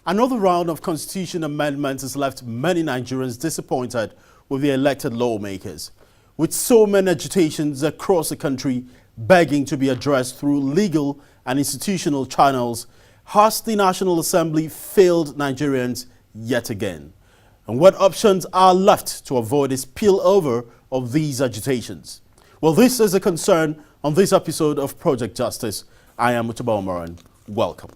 Another round of constitution amendments has left many Nigerians disappointed with the elected lawmakers, with so many agitations across the country begging to be addressed through legal and institutional channels. Has the National Assembly failed Nigerians yet again? And what options are left to avoid a spillover of these agitations? Well, this is a concern on this episode of Project Justice. I am Mutaba Omaran. Welcome.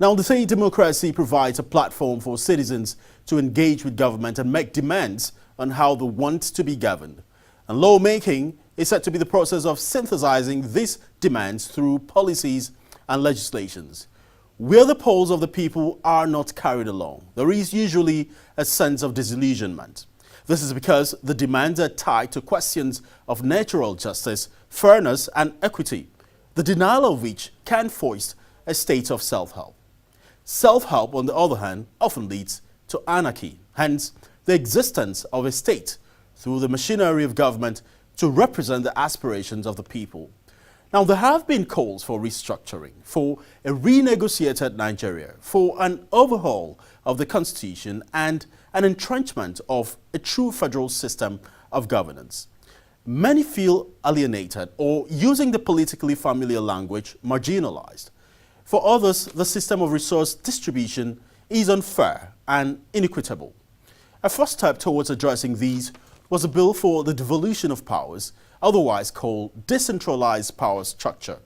Now, they say democracy provides a platform for citizens to engage with government and make demands on how they want to be governed. And lawmaking is said to be the process of synthesizing these demands through policies and legislations. Where the polls of the people are not carried along, there is usually a sense of disillusionment. This is because the demands are tied to questions of natural justice, fairness, and equity, the denial of which can foist a state of self-help. Self-help, on the other hand, often leads to anarchy, hence the existence of a state through the machinery of government to represent the aspirations of the people. Now, there have been calls for restructuring, for a renegotiated Nigeria, for an overhaul of the constitution and an entrenchment of a true federal system of governance. Many feel alienated or, using the politically familiar language, marginalized. For others, the system of resource distribution is unfair and inequitable. A first step towards addressing these was a bill for the devolution of powers, otherwise called decentralized power structure.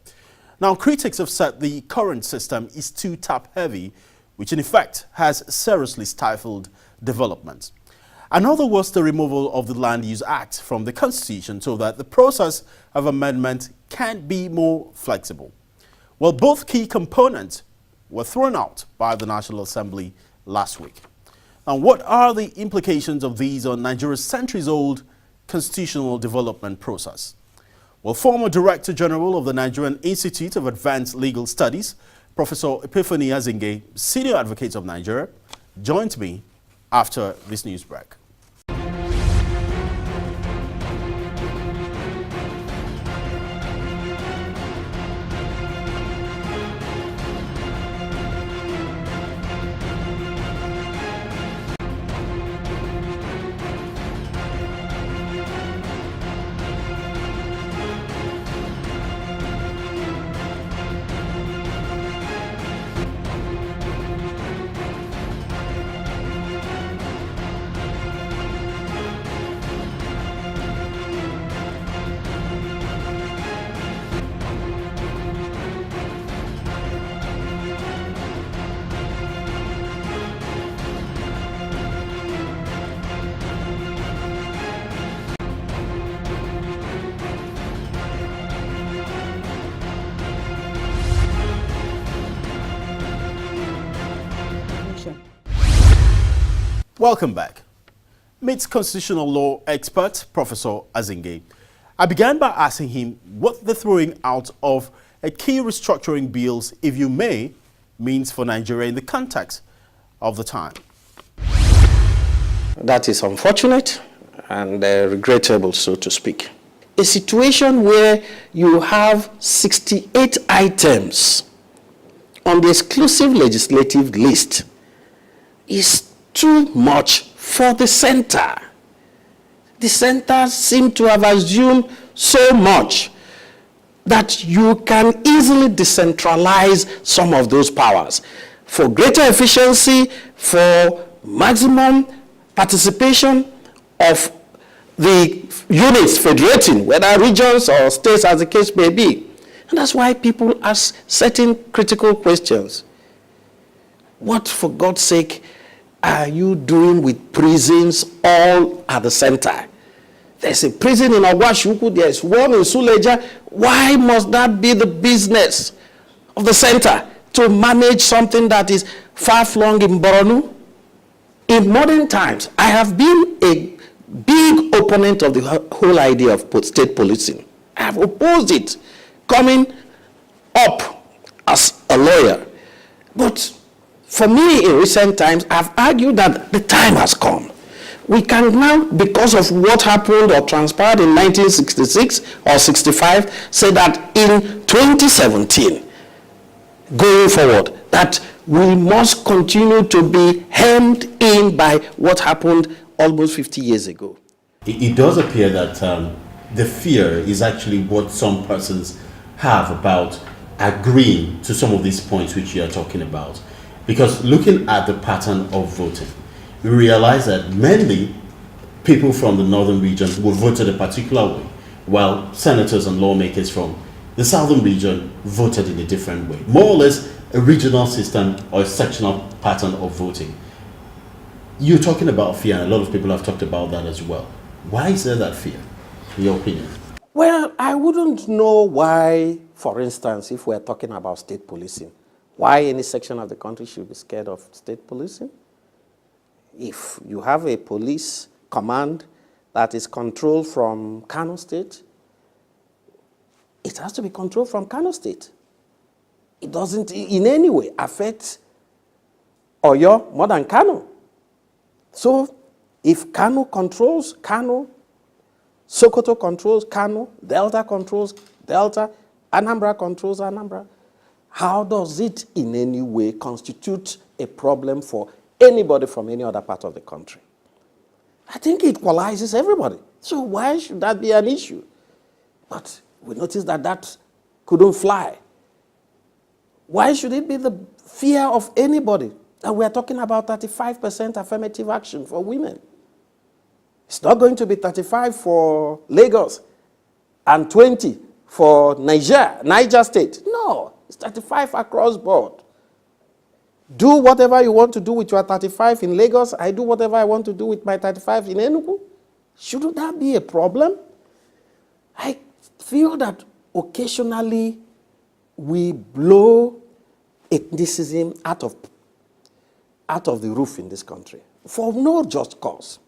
Now, critics have said the current system is too top-heavy, which in effect has seriously stifled development. Another was the removal of the Land Use Act from the Constitution so that the process of amendment can be more flexible. Well, both key components were thrown out by the National Assembly last week. Now, what are the implications of these on Nigeria's centuries-old constitutional development process? Well, former Director General of the Nigerian Institute of Advanced Legal Studies, Professor Epiphany Azinge, Senior Advocate of Nigeria, joined me after this news break. Welcome back. Meet constitutional law expert, Professor Azinge. I began by asking him what the throwing out of a key restructuring bills, if you may, means for Nigeria in the context of the time. That is unfortunate and regrettable, so to speak. A situation where you have 68 items on the exclusive legislative list is too much for the center. The center seems to have assumed so much that you can easily decentralize some of those powers for greater efficiency, for maximum participation of the units federating, whether regions or states as the case may be. And that's why people ask certain critical questions. What, for God's sake, are you doing with prisons all at the center? There's a prison in Agwashuku, there's one in Suleja. Why must that be the business of the center to manage something that is far-flung in Borno? In modern times, I have been a big opponent of the whole idea of state policing. I have opposed it coming up as a lawyer. But for me, in recent times, I've argued that the time has come. We can now, because of what happened or transpired in 1966 or 65, say that in 2017, going forward, that we must continue to be hemmed in by what happened almost 50 years ago. It does appear that the fear is actually what some persons have about agreeing to some of these points which you are talking about. Because looking at the pattern of voting, we realize that mainly people from the northern region will vote a particular way, while senators and lawmakers from the southern region voted in a different way. More or less a regional system or a sectional pattern of voting. You're talking about fear, and a lot of people have talked about that as well. Why is there that fear, in your opinion? Well, I wouldn't know why, for instance, if we're talking about state policing, why any section of the country should be scared of state policing. If you have a police command that is controlled from Kano State, it has to be controlled from Kano State. It doesn't in any way affect Oyo more than Kano. So if Kano controls Kano, Sokoto controls Kano, Delta controls Delta, Anambra controls Anambra, how does it in any way constitute a problem for anybody from any other part of the country? I think it equalizes everybody. So why should that be an issue? But we noticed that that couldn't fly. Why should it be the fear of anybody that we are talking about 35% affirmative action for women? It's not going to be 35 for Lagos and 20 for Niger State. No, it's 35 across board. Do whatever you want to do with your 35 in Lagos. I do whatever I want to do with my 35 in Enugu. Shouldn't that be a problem? I feel that occasionally we blow ethnicism out of the roof in this country for no just cause.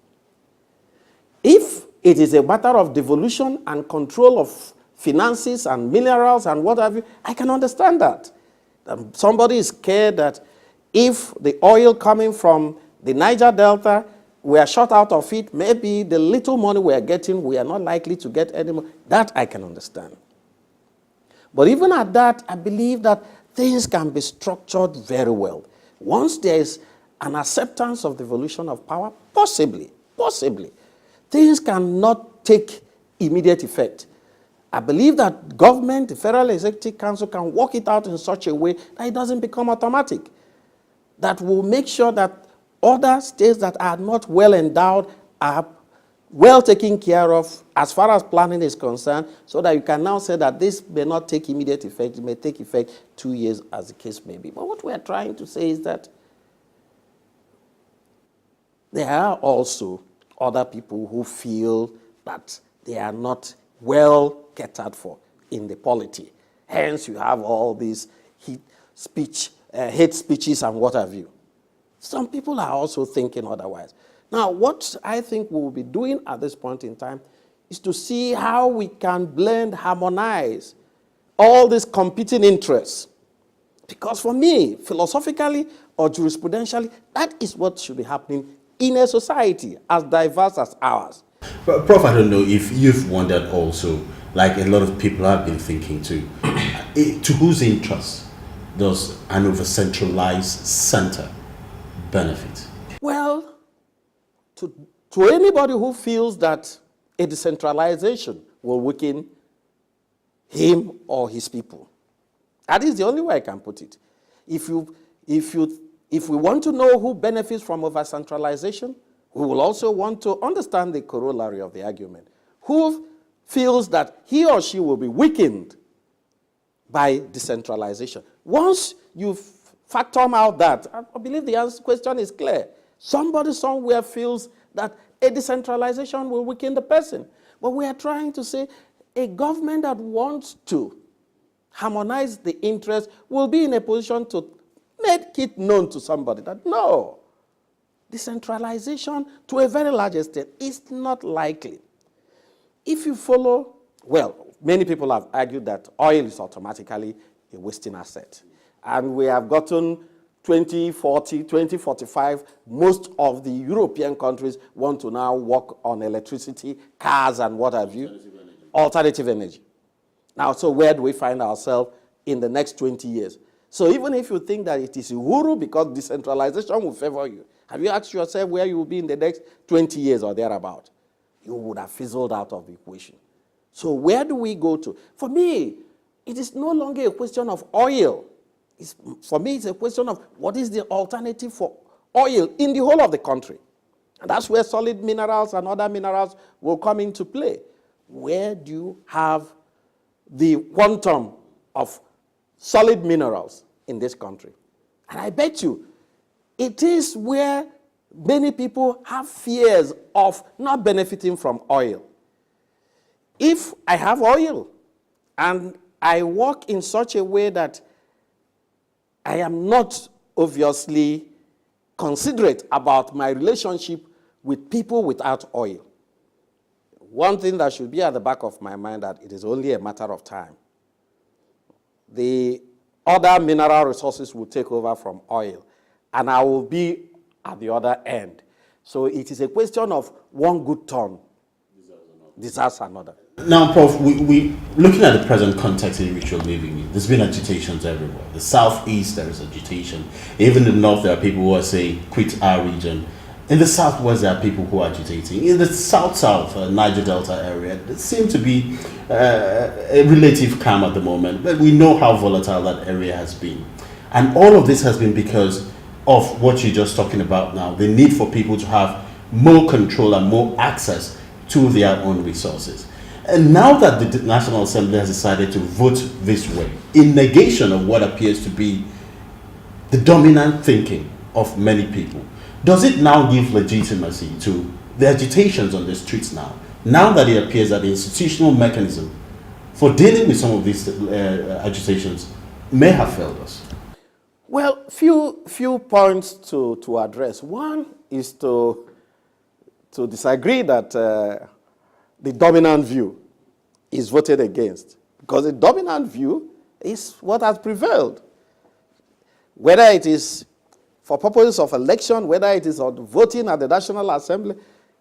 If it is a matter of devolution and control of finances and minerals and what have you, I can understand that. Somebody is scared that if the oil coming from the Niger Delta, we are shut out of it, maybe the little money we are getting, we are not likely to get any more. That I can understand. But even at that, I believe that things can be structured very well. Once there is an acceptance of the devolution of power, possibly, things cannot take immediate effect. I believe that government, the Federal Executive Council, can work it out in such a way that it doesn't become automatic. That will make sure that other states that are not well endowed are well taken care of as far as planning is concerned, so that you can now say that this may not take immediate effect, it may take effect 2 years as the case may be. But what we are trying to say is that there are also other people who feel that they are not well catered for in the polity. Hence, you have all these hate speeches and what have you. Some people are also thinking otherwise. Now, what I think we will be doing at this point in time is to see how we can blend, harmonize all these competing interests. Because for me, philosophically or jurisprudentially, that is what should be happening in a society as diverse as ours. But Prof, I don't know if you've wondered also, like a lot of people have been thinking too, to whose interest does an over-centralized center benefit? Well, to anybody who feels that a decentralization will weaken him or his people. That is the only way I can put it. If we want to know who benefits from over-centralization, we will also want to understand the corollary of the argument. Who feels that he or she will be weakened by decentralization? Once you factor out that, I believe the question is clear. Somebody somewhere feels that a decentralization will weaken the person. But we are trying to say a government that wants to harmonize the interests will be in a position to make it known to somebody that no, decentralization to a very large extent is not likely. If you follow, well, many people have argued that oil is automatically a wasting asset. And we have gotten 2040, 2045, most of the European countries want to now work on electricity, cars, and what have you. Alternative energy. Now, so where do we find ourselves in the next 20 years? So even if you think that it is Uhuru because decentralization will favor you, have you asked yourself where you will be in the next 20 years or thereabout? You would have fizzled out of the equation. So where do we go to? For me, it is no longer a question of oil. For me, it's a question of what is the alternative for oil in the whole of the country. And that's where solid minerals and other minerals will come into play. Where do you have the quantum of solid minerals in this country? And I bet you, it is where many people have fears of not benefiting from oil. If I have oil and I work in such a way that I am not obviously considerate about my relationship with people without oil, one thing that should be at the back of my mind that it is only a matter of time. The other mineral resources will take over from oil, and I will be at the other end. So it is a question of one good turn deserves another. Now, Prof, we looking at the present context in which you're living in, there's been agitations everywhere. The southeast, there is agitation. Even in the north, there are people who are saying, quit our region. In the southwest, there are people who are agitating. In the south-south, Niger Delta area, there seems to be a relative calm at the moment. But we know how volatile that area has been. And all of this has been because of what you're just talking about now, the need for people to have more control and more access to their own resources. And now that the National Assembly has decided to vote this way, in negation of what appears to be the dominant thinking of many people, does it now give legitimacy to the agitations on the streets now that it appears that the institutional mechanism for dealing with some of these agitations may have failed us? Well, few points to address. One is to disagree that the dominant view is voted against, because the dominant view is what has prevailed. Whether it is for purposes of election, whether it is on voting at the National Assembly,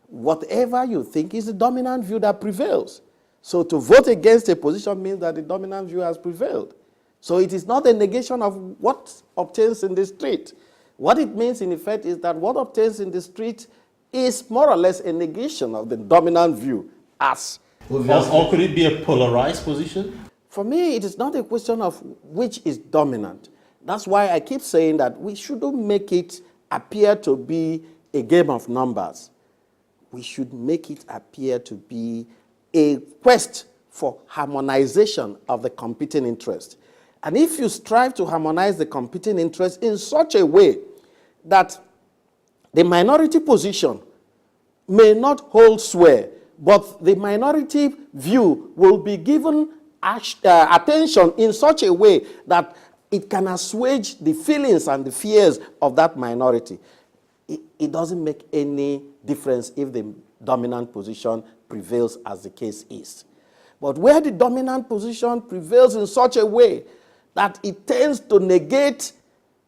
whatever you think is the dominant view that prevails. So to vote against a position means that the dominant view has prevailed. So it is not a negation of what obtains in the street. What it means, in effect, is that what obtains in the street is more or less a negation of the dominant view as. Or could it be a polarized position? For me, it is not a question of which is dominant. That's why I keep saying that we shouldn't make it appear to be a game of numbers. We should make it appear to be a quest for harmonization of the competing interests. And if you strive to harmonize the competing interests in such a way that the minority position may not hold sway, but the minority view will be given attention in such a way that it can assuage the feelings and the fears of that minority, it doesn't make any difference if the dominant position prevails, as the case is. But where the dominant position prevails in such a way that it tends to negate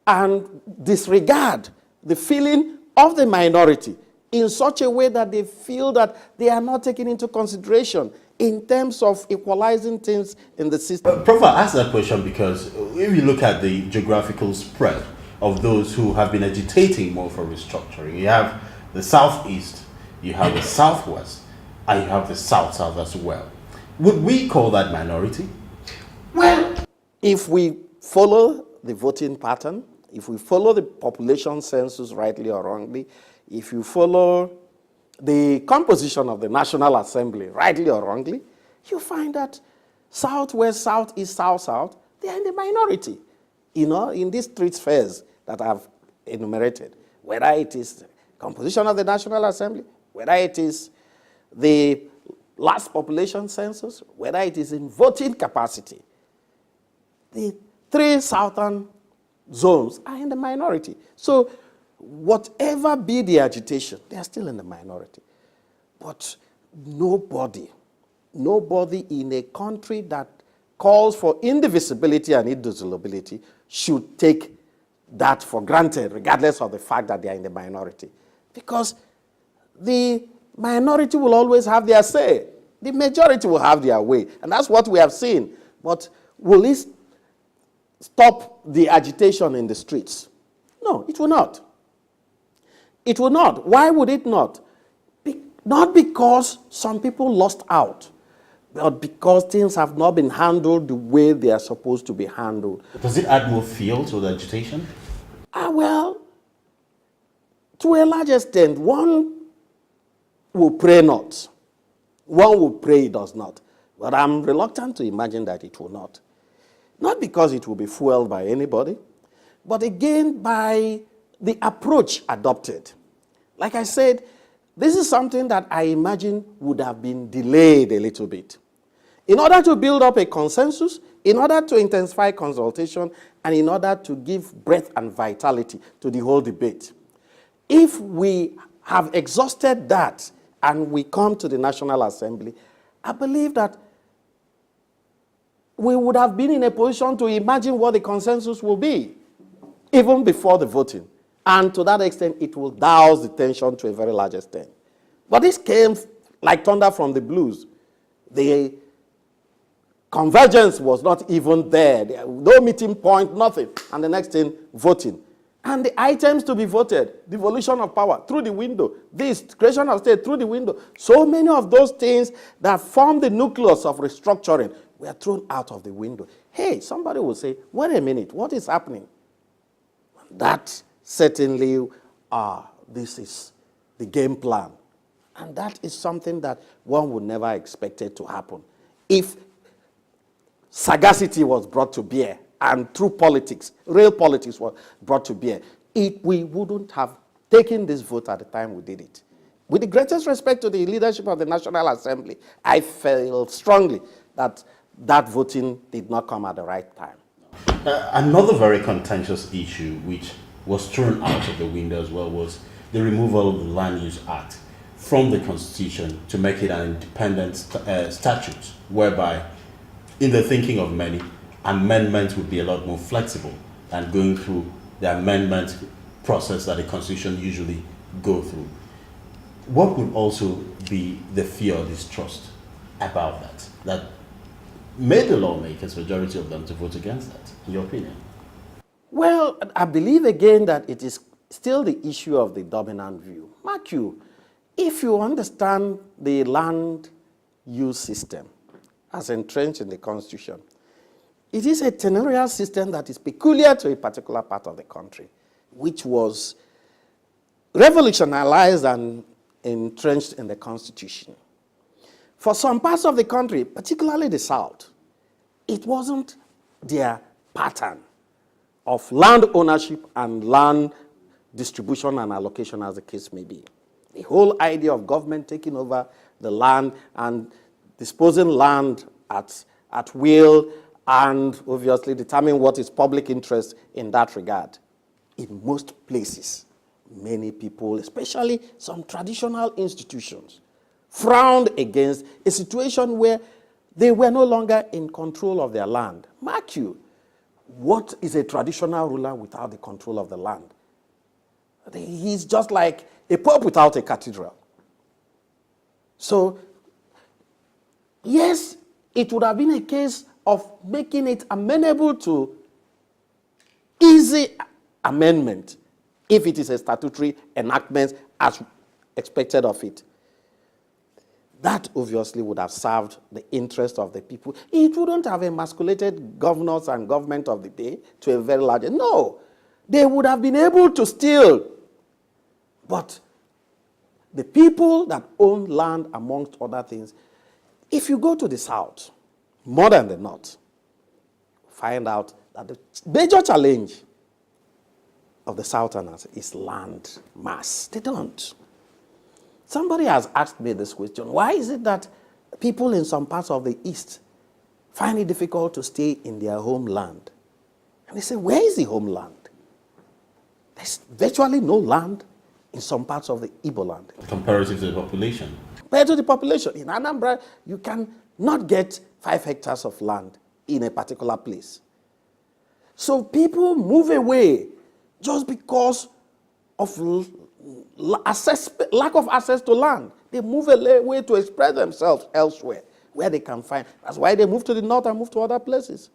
and disregard the feeling of the minority in such a way that they feel that they are not taken into consideration in terms of equalizing things in the system. Prof, I ask that question because if you look at the geographical spread of those who have been agitating more for restructuring, you have the southeast, you have the southwest, and you have the south-south as well. Would we call that minority? Well, if we follow the voting pattern, if we follow the population census rightly or wrongly, if you follow the composition of the National Assembly rightly or wrongly, you find that southwest, southeast, south-south, they are in the minority, in these three spheres that I've enumerated. Whether it is the composition of the National Assembly, whether it is the last population census, whether it is in voting capacity, the three southern zones are in the minority. So whatever be the agitation, they are still in the minority. But nobody in a country that calls for indivisibility and indissolubility should take that for granted, regardless of the fact that they are in the minority. Because the minority will always have their say. The majority will have their way. And that's what we have seen. But will it stop the agitation in the streets? No, it will not. It will not. Why would it not? Not because some people lost out, but because things have not been handled the way they are supposed to be handled. Does it add more fuel to the agitation? Well, to a large extent, one will pray not. One will pray it does not. But I'm reluctant to imagine that it will not. Not because it will be fueled by anybody, but again by the approach adopted. Like I said, this is something that I imagine would have been delayed a little bit. In order to build up a consensus, in order to intensify consultation, and in order to give breadth and vitality to the whole debate. If we have exhausted that and we come to the National Assembly, I believe that we would have been in a position to imagine what the consensus will be, even before the voting. And to that extent, it will douse the tension to a very large extent. But this came like thunder from the blues. The convergence was not even there. No meeting point, nothing. And the next thing, voting. And the items to be voted, devolution of power through the window, this creation of state through the window. So many of those things that form the nucleus of restructuring were thrown out of the window. Hey, somebody will say, wait a minute, what is happening? That certainly, this is the game plan. And that is something that one would never expect it to happen. If sagacity was brought to bear and through politics, real politics was brought to bear, we wouldn't have taken this vote at the time we did it. With the greatest respect to the leadership of the National Assembly, I feel strongly that that voting did not come at the right time. Another very contentious issue which was thrown out of the window as well was the removal of the Land Use Act from the Constitution to make it an independent statute, whereby, in the thinking of many, amendments would be a lot more flexible than going through the amendment process that the Constitution usually go through. What would also be the fear or distrust about that made the lawmakers, majority of them, to vote against that, in your opinion? Well, I believe again that it is still the issue of the dominant view. Mark you, if you understand the land use system as entrenched in the Constitution, it is a tenorial system that is peculiar to a particular part of the country, which was revolutionized and entrenched in the Constitution. For some parts of the country, particularly the South, it wasn't their pattern of land ownership and land distribution and allocation, as the case may be. The whole idea of government taking over the land and disposing land at will and obviously determine what is public interest in that regard. In most places, many people, especially some traditional institutions, frowned against a situation where they were no longer in control of their land. Mark you, what is a traditional ruler without the control of the land? He's just like a pope without a cathedral. So, yes, it would have been a case of making it amenable to easy amendment if it is a statutory enactment as expected of it. That obviously would have served the interest of the people. It wouldn't have emasculated governors and government of the day to a very large extent. No, they would have been able to steal. But the people that own land, amongst other things, if you go to the South, more than the North, find out that the major challenge of the Southerners is land mass. They don't. Somebody has asked me this question. Why is it that people in some parts of the East find it difficult to stay in their homeland? And they say, where is the homeland? There's virtually no land in some parts of the Igbo land. Comparative to the population? Compared to the population. In Anambra, you can not get 5 hectares of land in a particular place. So people move away just because of lack of access to land. They move away to express themselves elsewhere, where they can find. That's why they move to the north and move to other places.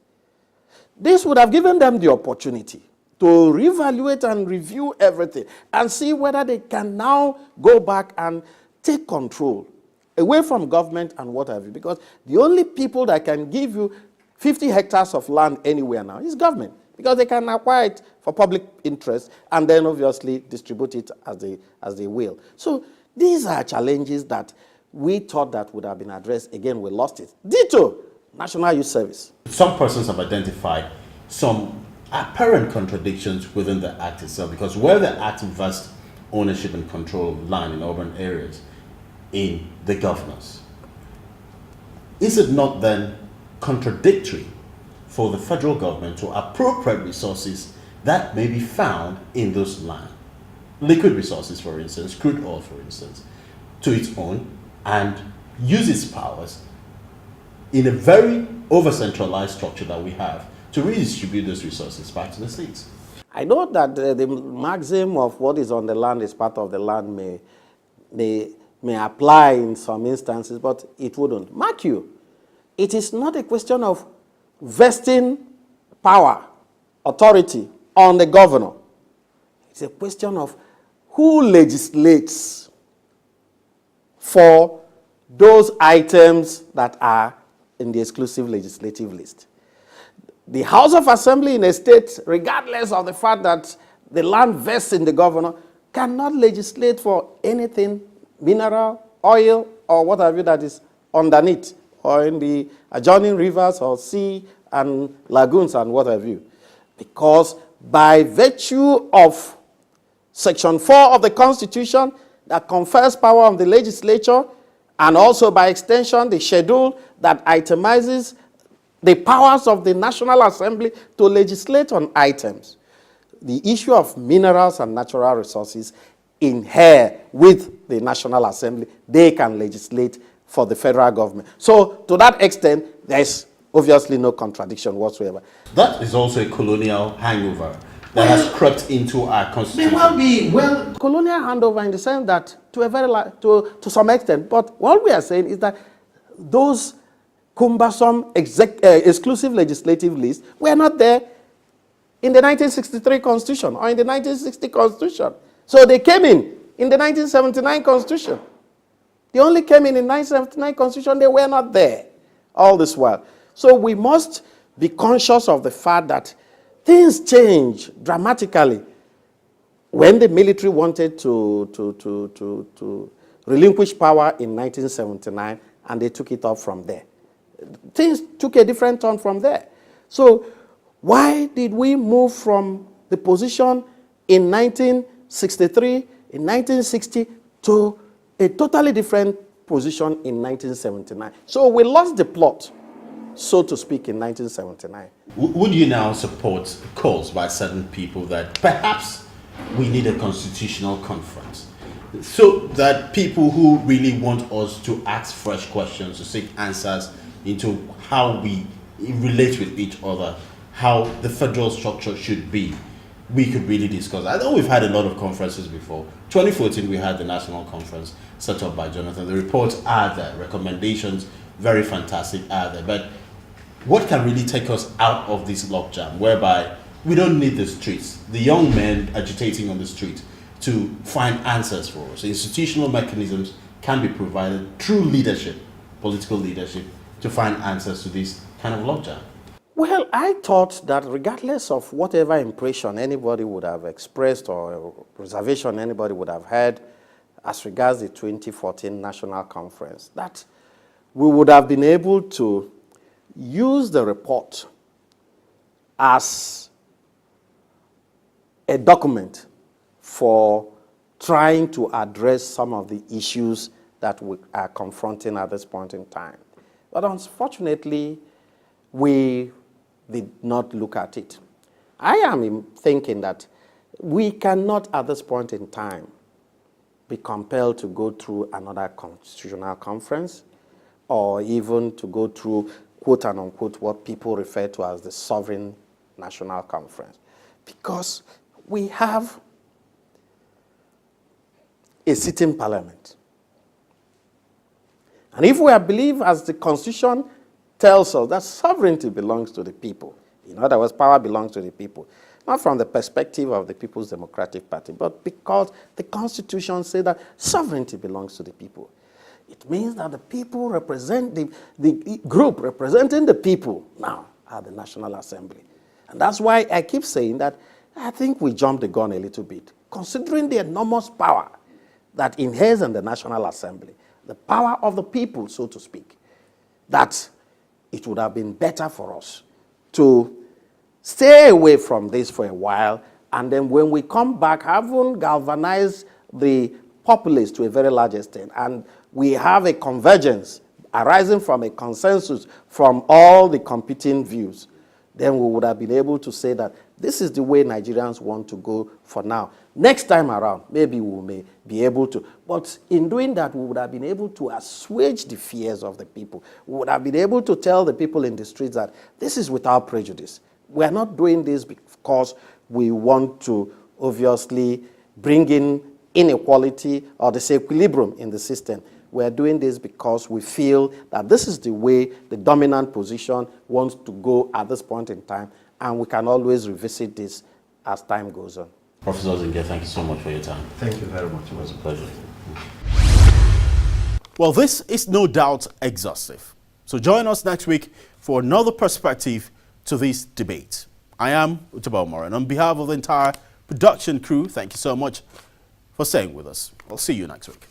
This would have given them the opportunity to reevaluate and review everything and see whether they can now go back and take control away from government and what have you. Because the only people that can give you 50 hectares of land anywhere now is government, because they can acquire it for public interest and then obviously distribute it as they will. So these are challenges that we thought that would have been addressed. Again, we lost it. Ditto, National Youth Service. Some persons have identified some apparent contradictions within the Act itself, because where the Act vests ownership and control of land in urban areas in the governors, is it not then contradictory for the federal government to appropriate resources that may be found in those land, liquid resources, for instance, crude oil, for instance, to its own, and use its powers in a very over-centralized structure that we have to redistribute those resources back to the states? I know that the maxim of what is on the land is part of the land may apply in some instances, but it wouldn't. Mark you, it is not a question of vesting power, authority on the governor. It's a question of who legislates for those items that are in the exclusive legislative list. The House of Assembly in a state, regardless of the fact that the land vests in the governor, cannot legislate for anything, mineral, oil, or what have you that is underneath, or in the adjoining rivers or sea and lagoons and what have you. Because by virtue of Section 4 of the Constitution that confers power on the legislature, and also by extension the schedule that itemizes the powers of the National Assembly to legislate on items, the issue of minerals and natural resources inhere with the National Assembly. They can legislate for the federal government. So to that extent, there's obviously no contradiction whatsoever. That is also a colonial hangover that has crept into our constitution. Colonial handover in the sense that to some extent, but what we are saying is that those cumbersome exclusive legislative lists were not there in the 1963 Constitution or in the 1960 Constitution. So they came in the 1979 Constitution. They only came in the 1979 Constitution. They were not there all this while. So we must be conscious of the fact that things change dramatically when the military wanted to relinquish power in 1979, and they took it up from there. Things took a different turn from there. So why did we move from the position in 1963, in 1960, to a totally different position in 1979? So we lost the plot, so to speak, in 1979. Would you now support calls by certain people that perhaps we need a constitutional conference, so that people who really want us to ask fresh questions, to seek answers into how we relate with each other, how the federal structure should be, we could really discuss? I know we've had a lot of conferences before. 2014, we had the national conference set up by Jonathan. The reports are there, recommendations, very fantastic, are there. But what can really take us out of this logjam, whereby we don't need the streets, the young men agitating on the street, to find answers for us? Institutional mechanisms can be provided through leadership, political leadership, to find answers to this kind of logjam. Well, I thought that regardless of whatever impression anybody would have expressed or reservation anybody would have had as regards the 2014 National Conference, that we would have been able to use the report as a document for trying to address some of the issues that we are confronting at this point in time. But unfortunately, we did not look at it. I am thinking that we cannot at this point in time be compelled to go through another constitutional conference, or even to go through, quote and unquote, what people refer to as the sovereign national conference, because we have a sitting parliament. And if we believe, as the Constitution tells us, that sovereignty belongs to the people, In other words, power belongs to the people. Not from the perspective of the People's Democratic Party, but because the Constitution says that sovereignty belongs to the people. It means that the people represent, the group representing the people now are the National Assembly. And that's why I keep saying that I think we jumped the gun a little bit, considering the enormous power that inheres in the National Assembly, the power of the people, so to speak, that it would have been better for us to stay away from this for a while, and then when we come back, having galvanized the populace to a very large extent, and we have a convergence arising from a consensus from all the competing views, then we would have been able to say that this is the way Nigerians want to go for now. Next time around, maybe we may be able to. But in doing that, we would have been able to assuage the fears of the people. We would have been able to tell the people in the streets that this is without prejudice. We are not doing this because we want to obviously bring in inequality or disequilibrium in the system. We are doing this because we feel that this is the way the dominant position wants to go at this point in time, and we can always revisit this as time goes on. Professor Ozinge, thank you so much for your time. Thank you very much. It was a pleasure. Well, this is no doubt exhaustive. So join us next week for another perspective to this debate. I am Utaba Omar, and on behalf of the entire production crew, thank you so much for staying with us. I'll see you next week.